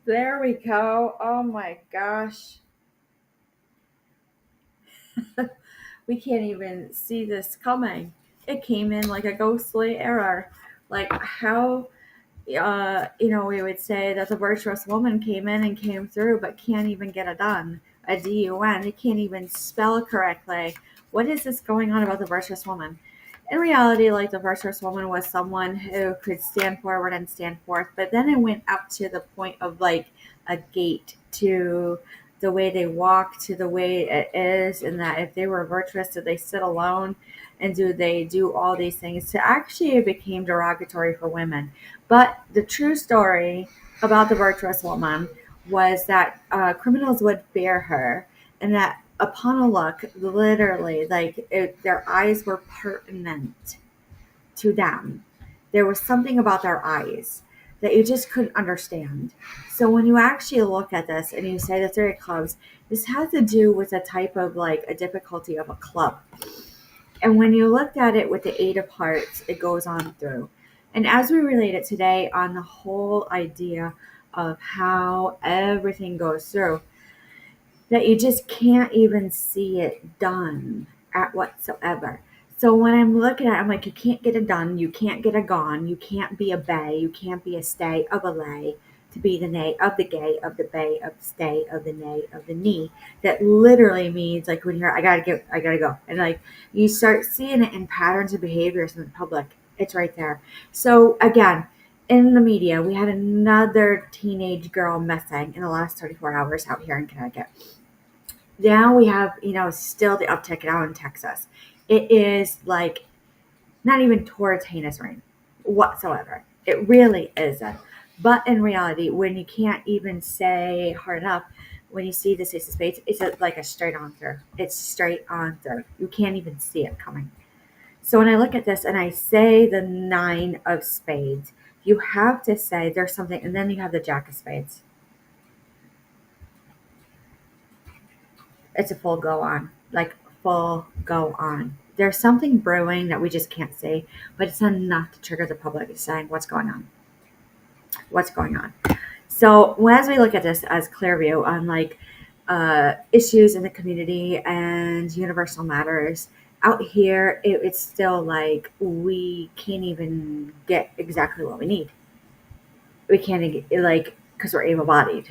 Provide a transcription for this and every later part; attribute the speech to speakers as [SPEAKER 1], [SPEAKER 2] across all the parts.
[SPEAKER 1] There we go. Oh my gosh. We can't even see this coming. It came in like a ghostly error. Like how we would say that the virtuous woman came in and came through, but can't even get it done. A DUN, it can't even spell correctly. What is this going on about the virtuous woman? In reality, like the virtuous woman was someone who could stand forward and stand forth, but then it went up to the point of like a gate to the way they walk, to the way it is, and that if they were virtuous, did they sit alone and do they do all these things? To actually it became derogatory for women. But the true story about the virtuous woman was that criminals would fear her, and that upon a look, literally, their eyes were pertinent to them. There was something about their eyes that you just couldn't understand. So when you actually look at this and you say the three of clubs, this has to do with a type of like a difficulty of a club. And when you looked at it with the eight of hearts, it goes on through. And as we relate it today on the whole idea of how everything goes through, that you just can't even see it done at whatsoever. So when I'm looking at it, I'm like, you can't get it done, you can't get a gone, you can't be a bay, you can't be a stay of a lay, to be the nay of the gay, of the bay, of the stay, of the nay, of the knee. That literally means like when you're, I gotta go. And like you start seeing it in patterns of behaviors in the public. It's right there. So again, in the media, we had another teenage girl missing in the last 34 hours out here in Connecticut. Now we have, still the uptick out in Texas. It is like not even towards heinous rain whatsoever. It really isn't. But in reality, when you can't even say hard enough, when you see this ace of spades, it's like a straight on through. It's straight on through. You can't even see it coming. So when I look at this and I say the nine of spades, you have to say there's something, and then you have the jack of spades. It's a full go on, like full go on. There's something brewing that we just can't see, but it's enough to trigger the public saying what's going on. What's going on? So as we look at this as Clearview on like issues in the community and universal matters, out here it's still like we can't even get exactly what we need. We can't like because we're able-bodied,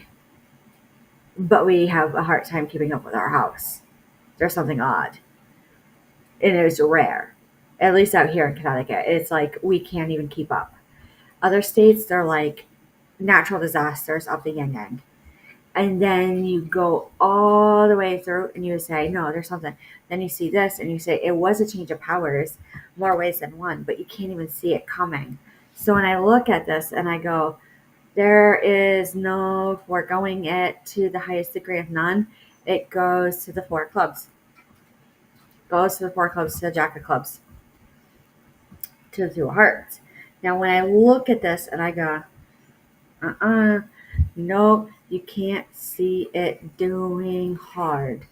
[SPEAKER 1] but we have a hard time keeping up with our house. There's something odd, and it is rare. At least out here in Connecticut, it's like we can't even keep up. Other states, they're like natural disasters of the yin yang. And then you go all the way through and you say, no, there's something. Then you see this and you say, it was a change of powers, more ways than one, but you can't even see it coming. So when I look at this and I go, there is no foregoing it to the highest degree of none, it goes to the four of clubs. Goes to the four of clubs, to the jack of clubs, to the two of hearts. Now when I look at this and I go, nope, you can't see it doing hard.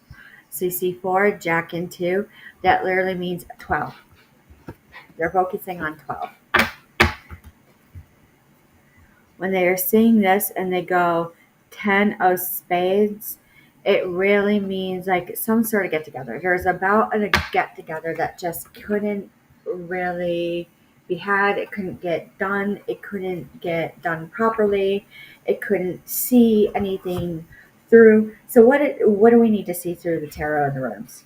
[SPEAKER 1] So you see four, jack and two, that literally means 12. They're focusing on 12. When they are seeing this and they go 10 of spades, it really means like some sort of get together. There's about a get together that just couldn't really be had. It couldn't get done. It couldn't get done properly. It couldn't see anything through. So what do we need to see through the tarot and the rooms?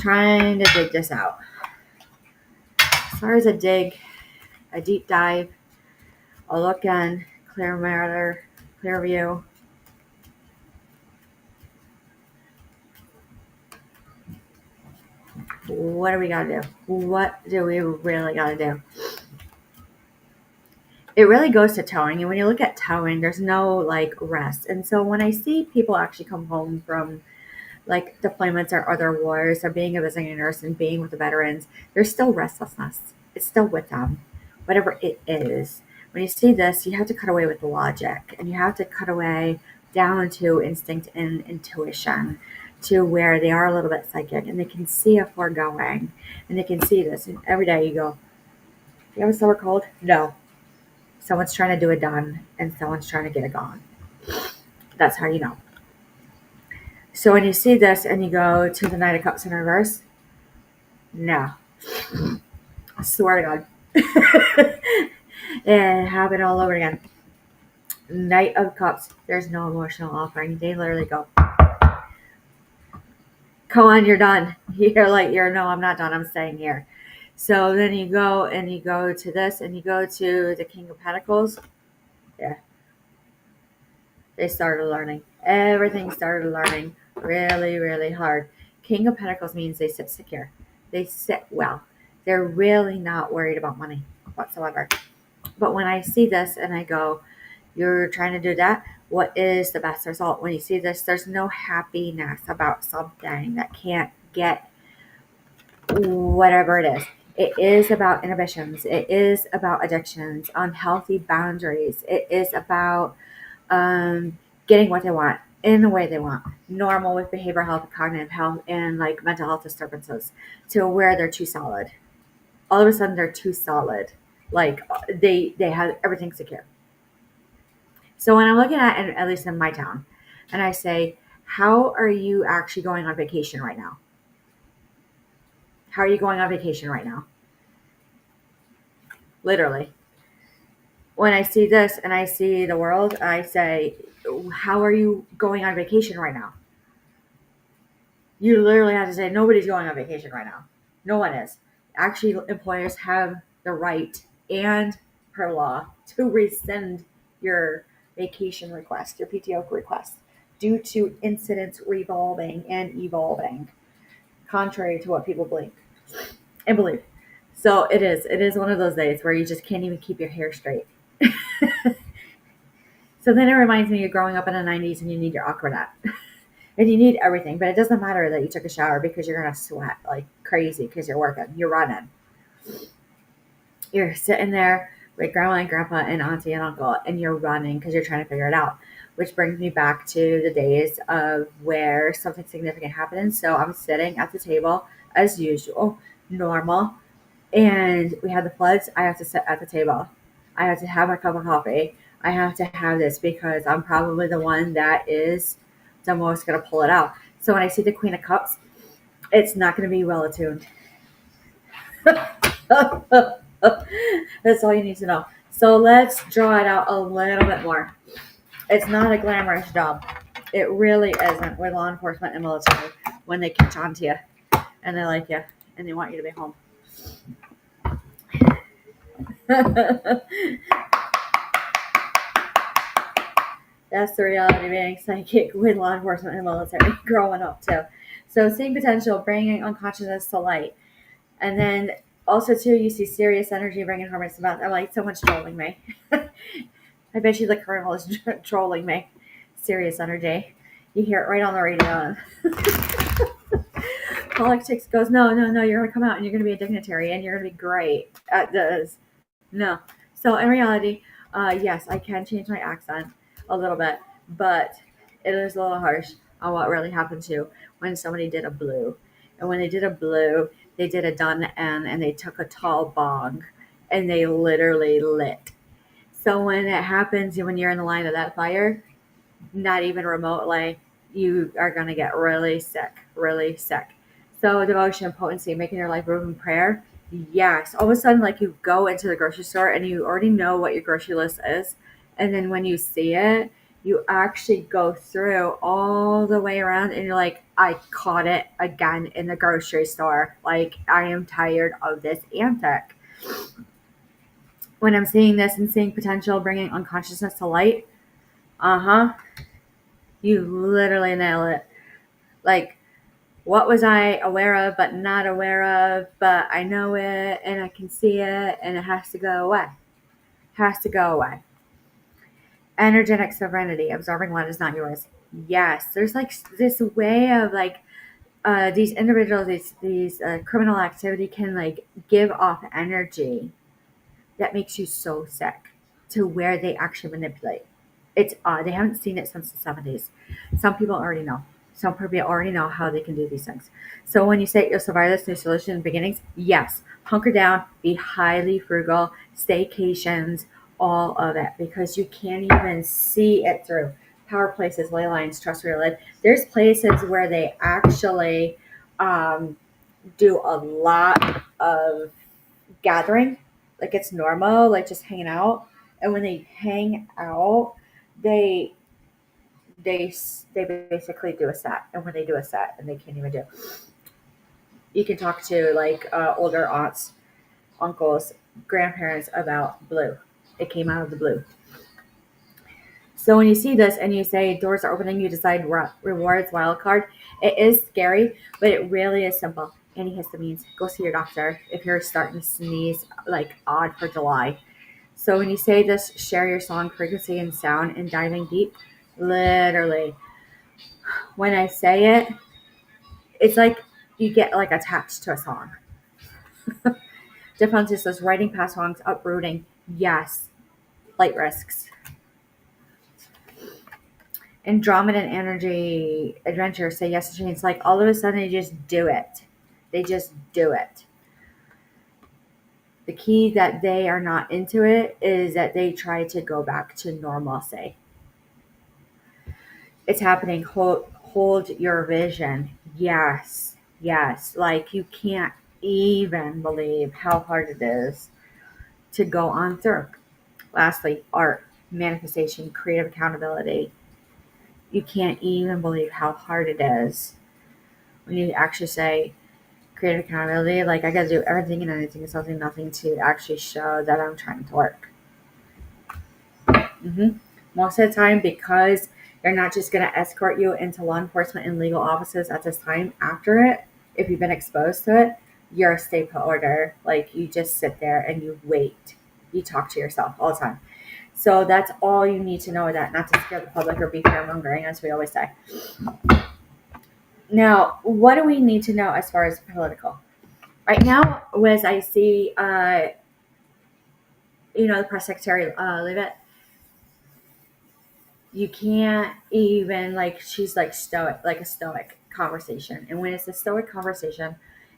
[SPEAKER 1] Trying to dig this out. As far as a dig, a deep dive, a look in, clear matter, clear view. What do we gotta do? What do we really gotta do? It really goes to towing, and when you look at towing, there's no like rest. And so when I see people actually come home from like deployments or other wars or being a visiting nurse and being with the veterans, there's still restlessness. It's still with them, whatever it is. When you see this, you have to cut away with the logic and you have to cut away down to instinct and intuition, to where they are a little bit psychic and they can see a foregoing and they can see this. And every day you go, do you have a summer cold? No. Someone's trying to do a done and someone's trying to get it gone. That's how you know. So when you see this and you go to the Knight of Cups in reverse, no. I swear to God. It happened all over again. Knight of Cups, there's no emotional offering. They literally go, come on, you're done. No, I'm not done. I'm staying here. So then you go and you go to this and you go to the King of Pentacles. Yeah. They started learning. Everything started learning really, really hard. King of Pentacles means they sit secure. They sit well. They're really not worried about money whatsoever. But when I see this and I go, you're trying to do that, what is the best result? When you see this, there's no happiness about something that can't get whatever it is. It is about inhibitions. It is about addictions, unhealthy boundaries. It is about getting what they want in the way they want. Normal with behavioral health, cognitive health, and like mental health disturbances, to where they're too solid. All of a sudden, they're too solid. Like they have everything secure. So when I'm looking at least in my town, and I say, how are you actually going on vacation right now? How are you going on vacation right now? Literally. When I see this and I see the world, I say, how are you going on vacation right now? You literally have to say, nobody's going on vacation right now. No one is. Actually, employers have the right and per law to rescind your vacation request, your PTO request, due to incidents revolving and evolving, contrary to what people believe and believe. So it is one of those days where you just can't even keep your hair straight. So then it reminds me of growing up in the 90s and you need your Aquanet. And you need everything, but it doesn't matter that you took a shower because you're going to sweat like crazy because you're working, you're running. You're sitting there with grandma and grandpa and auntie and uncle, and you're running because you're trying to figure it out. Which brings me back to the days of where something significant happened. So I'm sitting at the table as usual, normal, and we had the floods. I have to sit at the table. I have to have my cup of coffee. I have to have this because I'm probably the one that is the most going to pull it out. So when I see the Queen of Cups, it's not going to be well attuned. That's all you need to know. So let's draw it out a little bit more. It's not a glamorous job. It really isn't with law enforcement and military when they catch on to you and they like you and they want you to be home. That's the reality of being psychic with law enforcement and military growing up too. So seeing potential, bringing unconsciousness to light. And then also too, you see serious energy bringing harmony about. I'm like, someone's trolling me. I bet you the colonel is trolling me. Serious energy. You hear it right on the radio. Politics goes, no, you're going to come out and you're going to be a dignitary and you're going to be great at this. No. So in reality, yes, I can change my accent a little bit, but it is a little harsh on what really happened to when somebody did a blue. And when they did a blue, they did a done and they took a tall bong and they literally lit. So when it happens, when you're in the line of that fire, not even remotely, you are going to get really sick, really sick. So devotion, potency, making your life room in prayer. Yes. All of a sudden, like you go into the grocery store and you already know what your grocery list is. And then when you see it, you actually go through all the way around and you're like, I caught it again in the grocery store. Like, I am tired of this antic. When I'm seeing this and seeing potential, bringing unconsciousness to light, you literally nail it. Like, what was I aware of but not aware of, but I know it and I can see it and it has to go away. Has to go away. Energetic sovereignty, absorbing what is not yours. Yes, there's like this way of like these individuals, these criminal activity can like give off energy that makes you so sick to where they actually manipulate. It's odd. They haven't seen it since the 70s. Some people already know. Some people already know how they can do these things. So when you say you'll survive this new solution in beginnings, yes, hunker down, be highly frugal, staycations, all of it because you can't even see it through. Power places, ley lines, trust where you live. There's places where they actually um, do a lot of gathering, like it's normal, like just hanging out. And when they hang out, they they basically do a set. And when they do a set, and they can't even do, you can talk to like older aunts, uncles, grandparents about blue. It came out of the blue. So when you see this and you say doors are opening, you decide rewards wild card. It is scary, but it really is simple. Antihistamines. Go see your doctor if you're starting to sneeze like odd for July. So when you say this, share your song frequency and sound and diving deep. Literally, when I say it, it's like you get like attached to a song. Defense says writing past songs, uprooting. Yes, flight risks. Andromeda and energy adventure say yes to change. Like all of a sudden they just do it. They just do it. The key that they are not into it is that they try to go back to normalcy. It's happening. Hold your vision. Yes. Yes. Like you can't even believe how hard it is to go on through. Lastly, art, manifestation, creative accountability. You can't even believe how hard it is when you actually say creative accountability. Like I got to do everything and anything and something, nothing to actually show that I'm trying to work. Most of the time, because they're not just going to escort you into law enforcement and legal offices at this time. After it, if you've been exposed to it, you're a stay put order. Like you just sit there and you wait. You talk to yourself all the time. So that's all you need to know of that, not to scare the public or be fear mongering, as we always say. Now, what do we need to know as far as political? Right now, as I see, the press secretary, leave it, you can't even, like, she's like stoic, like a stoic conversation. And when it's a stoic conversation,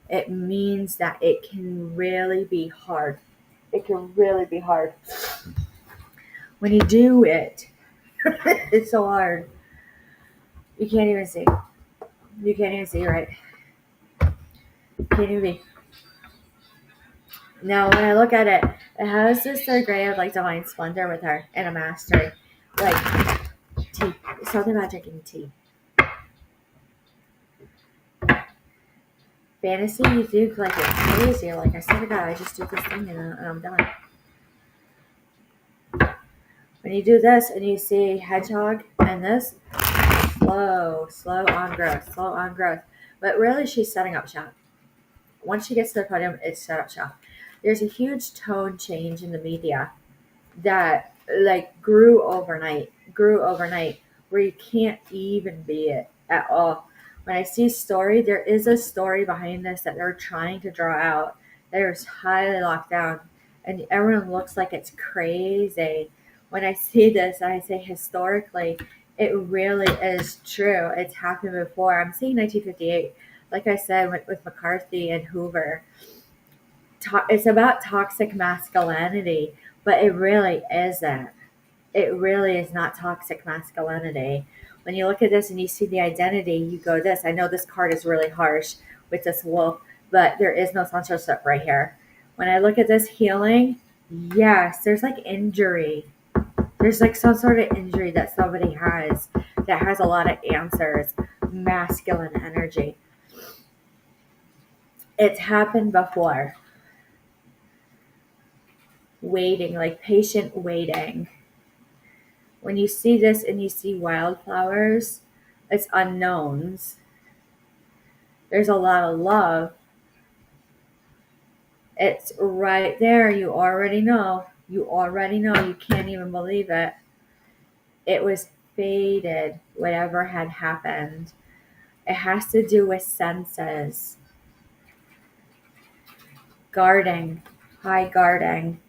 [SPEAKER 1] it means that it can really be hard. It can really be hard. When you do it, it's so hard. You can't even see. You can't even see, right? You can't even be. Now, when I look at it, it has this third grade of like divine splendor with her and a mastery. Like tea. Something about drinking tea. Fantasy, you think like it's crazy. Like I swear to God, I just do this thing and I'm done. When you do this and you see hedgehog and this, slow on growth. But really, she's setting up shop. Once she gets to the podium, it's set up shop. There's a huge tone change in the media that like grew overnight, where you can't even be it at all. When I see story, there is a story behind this that they're trying to draw out. There's highly locked down, and everyone looks like it's crazy. When I see this, I say historically, it really is true. It's happened before. I'm seeing 1958, like I said, with McCarthy and Hoover. It's about toxic masculinity, but it really isn't. It really is not toxic masculinity. When you look at this and you see the identity, you go, this. I know this card is really harsh with this wolf, but there is no censorship right here. When I look at this healing, yes, there's like injury. There's like some sort of injury that somebody has that has a lot of answers, masculine energy. It's happened before. Waiting, like patient waiting. When you see this and you see wildflowers, it's unknowns. There's a lot of love. It's right there. You already know. You already know. You can't even believe it. It was fated, whatever had happened. It has to do with senses. Guarding, high guarding,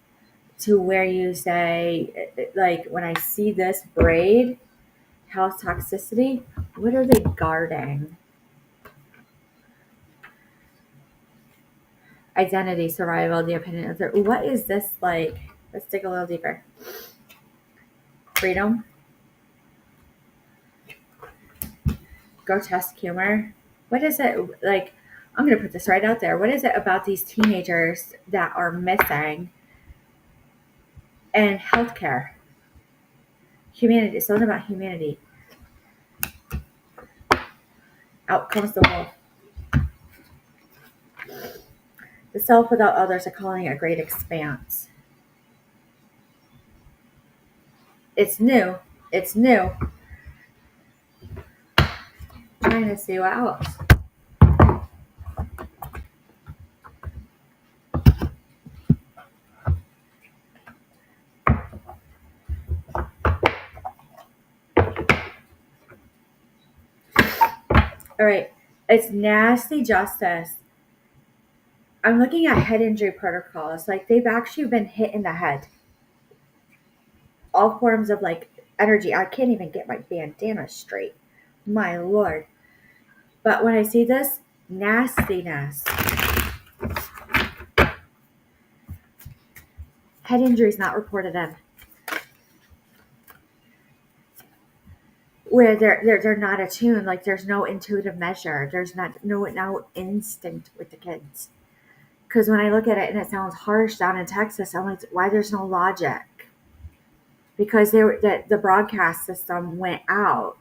[SPEAKER 1] to where you say, like, when I see this braid, health toxicity, what are they guarding? Identity, survival, the opinion of what is this like? Let's dig a little deeper. freedom, grotesque humor. What is it like? I'm going to put this right out there. What is it about these teenagers that are missing in healthcare? Humanity. Something about humanity. Out comes the wolf. The self without others are calling it a great expanse. It's new. It's new. Trying to see what else. All right. It's nasty justice. I'm looking at head injury protocols. Like they've actually been hit in the head. All forms of like energy. I can't even get my bandana straight. My lord. But when I see this nastiness, head injuries not reported in. Where they're not attuned, like there's no intuitive measure. There's no instinct with the kids. Because when I look at it and it sounds harsh down in Texas, I'm like, why there's no logic? Because the broadcast system went out.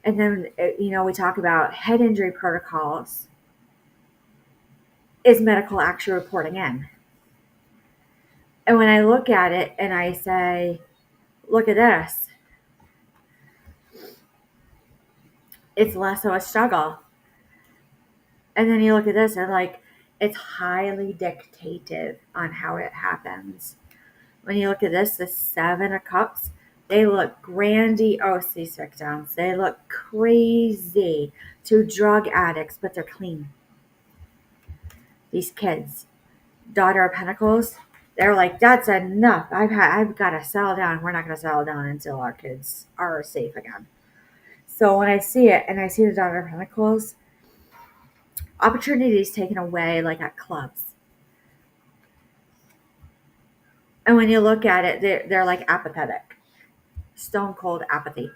[SPEAKER 1] And then, we talk about head injury protocols. Is medical actually reporting in? And when I look at it and I say, look at this, it's less of a struggle. And then you look at this and like, it's highly dictative on how it happens. When you look at this, the 7 of Cups, they look grandiose, these victims. They look crazy to drug addicts, but they're clean. These kids, Daughter of Pentacles, they're like, that's enough. I've got to settle down. We're not going to settle down until our kids are safe again. So when I see it and I see the Daughter of Pentacles, opportunities taken away like at clubs. And when you look at it, they're like apathetic, stone cold apathy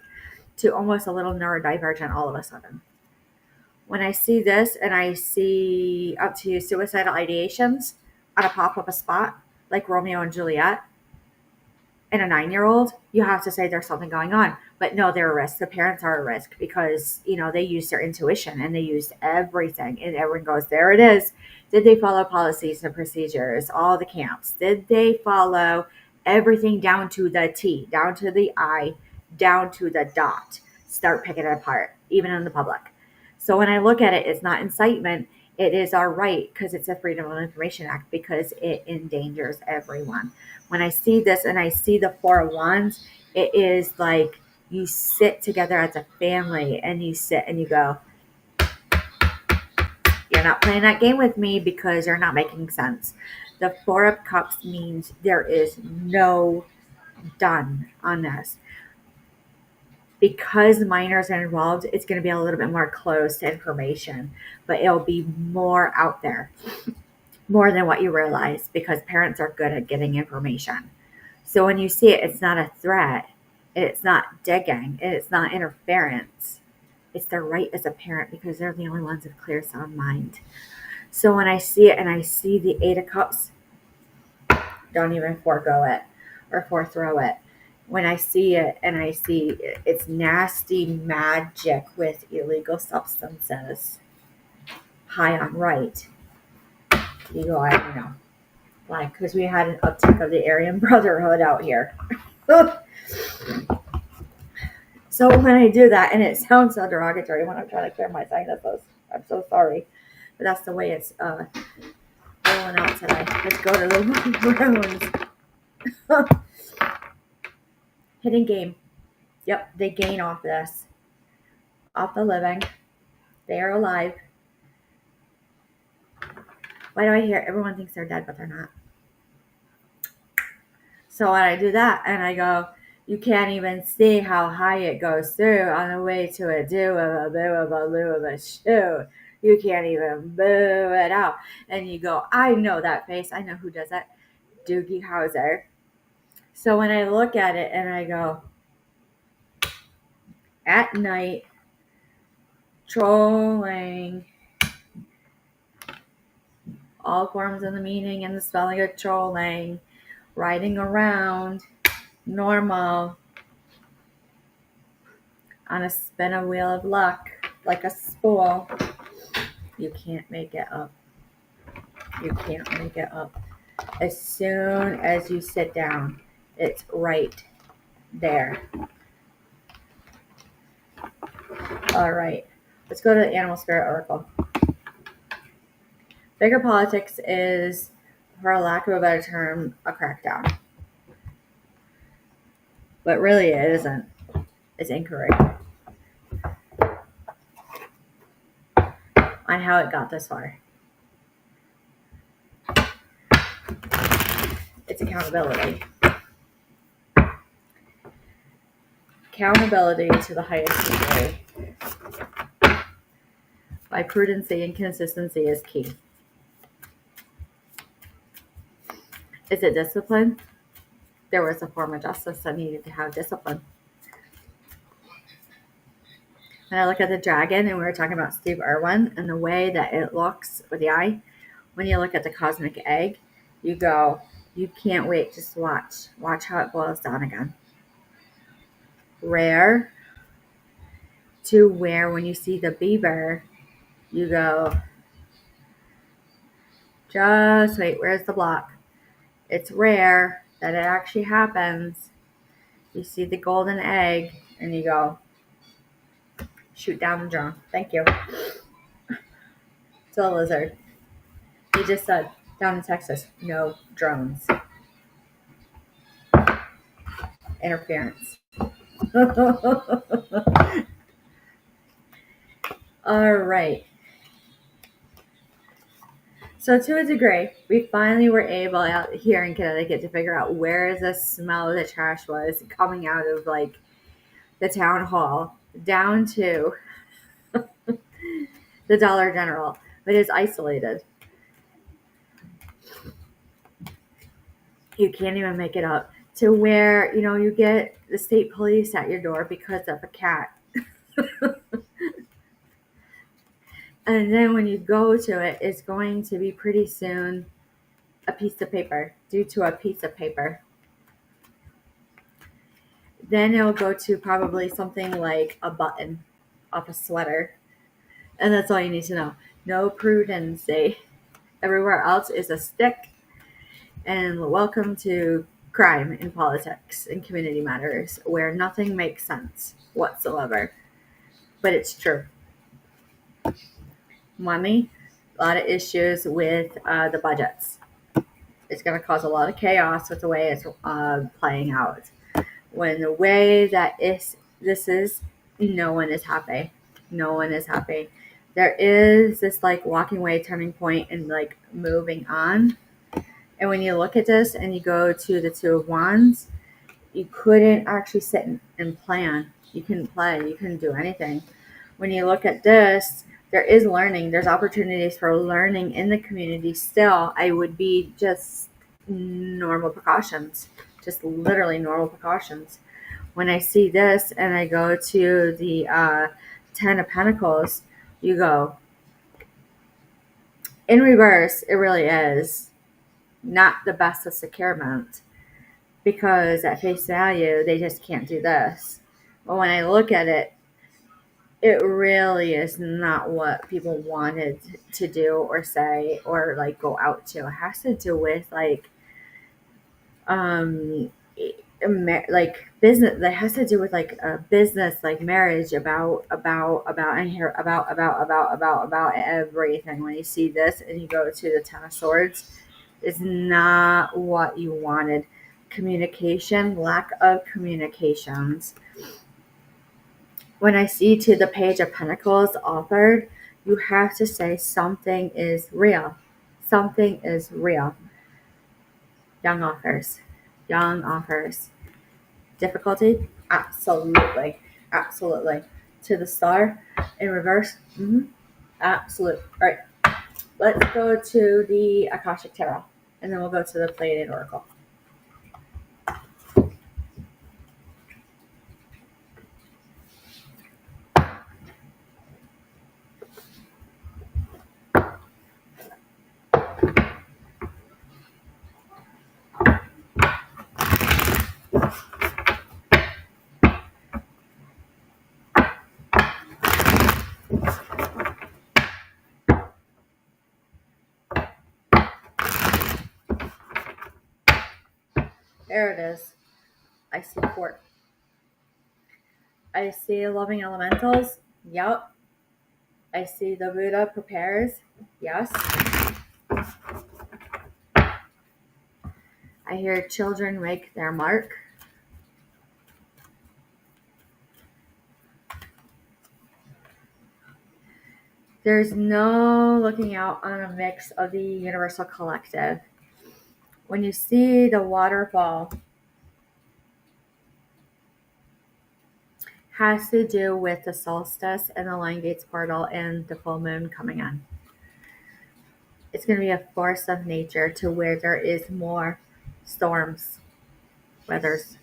[SPEAKER 1] to almost a little neurodivergent all of a sudden. When I see this and I see up to suicidal ideations on a pop-up spot, like Romeo and Juliet, and a 9-year-old, you have to say there's something going on. But no, they're a risk. The parents are a risk because, they use their intuition and they used everything. And everyone goes, there it is. Did they follow policies and procedures? All the camps. Did they follow everything down to the T, down to the I, down to the dot? Start picking it apart, even in the public. So when I look at it, it's not incitement. It is our right because it's a Freedom of Information Act because it endangers everyone. When I see this and I see the 4 of Wands, it is like you sit together as a family and you sit and you go, you're not playing that game with me because you're not making sense. The 4 of Cups means there is no done on this. Because minors are involved, it's going to be a little bit more close to information, but it'll be more out there, more than what you realize, because parents are good at getting information. So when you see it, it's not a threat, it's not digging, it's not interference. It's their right as a parent because they're the only ones with clear, sound mind. So when I see it and I see the 8 of Cups, don't even forego it or forethrow it. When I see it and I see it's nasty magic with illegal substances, high on right, you go, I don't know. Why? Because we had an uptick of the Aryan Brotherhood out here. So when I do that, and it sounds so derogatory when I'm trying to clear my sinuses, I'm so sorry. But that's the way it's rolling out today. Let's go to the runes. Hidden game. Yep, they gain off this. Off the living. They are alive. Why do I hear everyone thinks they're dead, but they're not? So when I do that and I go, you can't even see how high it goes through on the way to a do of a boo of a loo of a shoe. You can't even boo it out. And you go, I know that face. I know who does it. Doogie Howser. So when I look at it and I go, at night, trolling, all forms of the meaning and the spelling of trolling, riding around, normal, on a spin a wheel of luck, like a spool. You can't make it up. You can't make it up. As soon as you sit down, it's right there. All right, let's go to the animal spirit oracle. Bigger politics is, for lack of a better term, a crackdown. But really it isn't. It's inquiry on how it got this far. It's accountability. Accountability to the highest degree. By prudency and consistency is key. Is it discipline? There was a form of justice that needed to have discipline. When I look at the dragon, and we were talking about Steve Irwin and the way that it looks with the eye, when you look at the cosmic egg, you go, you can't wait, just watch. Watch how it boils down again. Rare to where when you see the beaver, you go, just wait, where's the block? It's rare that it actually happens. You see the golden egg, and you go, shoot down the drone. Thank you. It's a lizard. He just said, down in Texas, no drones. Interference. All right. So to a degree, we finally were able out here in Connecticut to figure out where the smell of the trash was coming out of like the town hall down to the Dollar General, but it's isolated. You can't even make it up to where, you get the state police at your door because of a cat. And then when you go to it, it's going to be pretty soon a piece of paper, due to a piece of paper. Then it'll go to probably something like a button off a sweater. And that's all you need to know. No prudency. Everywhere else is a stick. And welcome to crime in politics and community matters, where nothing makes sense whatsoever. But it's true. Money, a lot of issues with the budgets. It's going to cause a lot of chaos with the way it's playing out. When the way that this is, no one is happy. No one is happy. There is this like walking away, turning point, and like moving on. And when you look at this and you go to the Two of Wands, you couldn't actually sit and plan. You couldn't play. You couldn't do anything. When you look at this, there is learning. There's opportunities for learning in the community still. I would be just normal precautions. Just literally normal precautions. When I see this and I go to the Ten of Pentacles, you go, in reverse, it really is not the best of securement, because at face value, they just can't do this. But when I look at it, it really is not what people wanted to do or say or like go out to. It has to do with like business. That has to do with like a business, like marriage, about and here about everything. When you see this and you go to the Ten of Swords, it's not what you wanted. Communication, lack of communications. When I see to the Page of Pentacles offered, you have to say something is real. Something is real. Young offers. Young offers. Difficulty? Absolutely. Absolutely. To the Star in reverse? Absolute. All right. Let's go to the Akashic Tarot, and then we'll go to the Pleiadian Oracle. There it is. I see court. I see loving elementals. Yep. I see the Buddha prepares. Yes. I hear children make their mark. There's no looking out on a mix of the universal collective. When you see the waterfall, has to do with the solstice and the Lion Gates portal and the full moon coming on. It's going to be a force of nature to where there is more storms, weathers.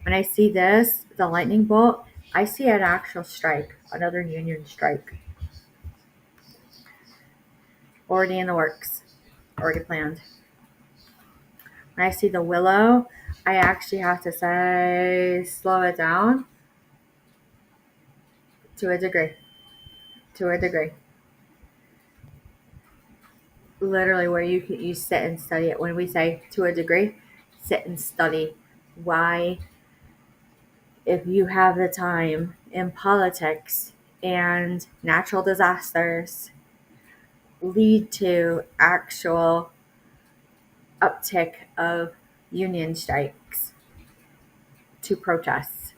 [SPEAKER 1] When I see this, the lightning bolt, I see an actual strike, another union strike. Already in the works, already planned. When I see the willow, I actually have to say, slow it down to a degree. To a degree. Literally where you sit and study it. When we say to a degree, sit and study why, if you have the time in politics and natural disasters lead to actual uptick of union strikes to protests,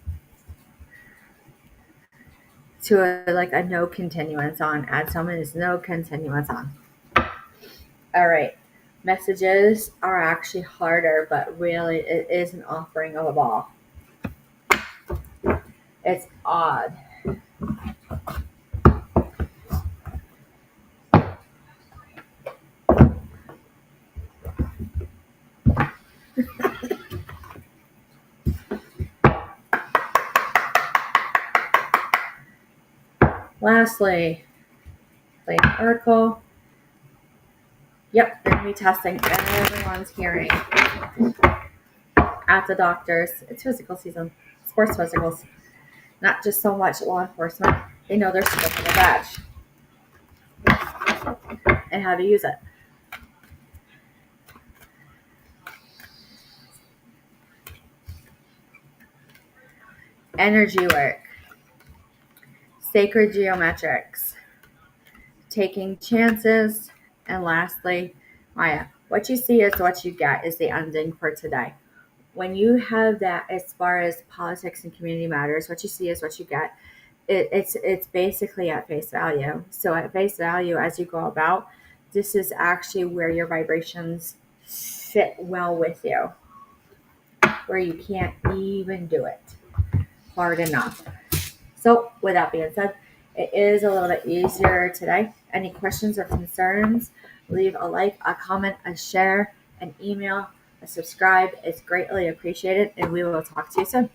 [SPEAKER 1] to a no continuance on, add someone is no continuance on. All right. Messages are actually harder, but really it is an offering of a ball. It's odd. Lastly, the article. Yep, they're going to be testing everyone's hearing at the doctors. It's physical season, sports physicals. Not just so much law enforcement. They know their scope of the badge and how to use it. Energy work. Sacred geometrics. Taking chances. And lastly, Maya, what you see is what you get is the ending for today. When you have that as far as politics and community matters, what you see is what you get. It's basically at face value. So at face value, as you go about, this is actually where your vibrations fit well with you, where you can't even do it hard enough. So with that being said, it is a little bit easier today. Any questions or concerns, leave a like, a comment, a share, an email, a subscribe. It's greatly appreciated, and we will talk to you soon.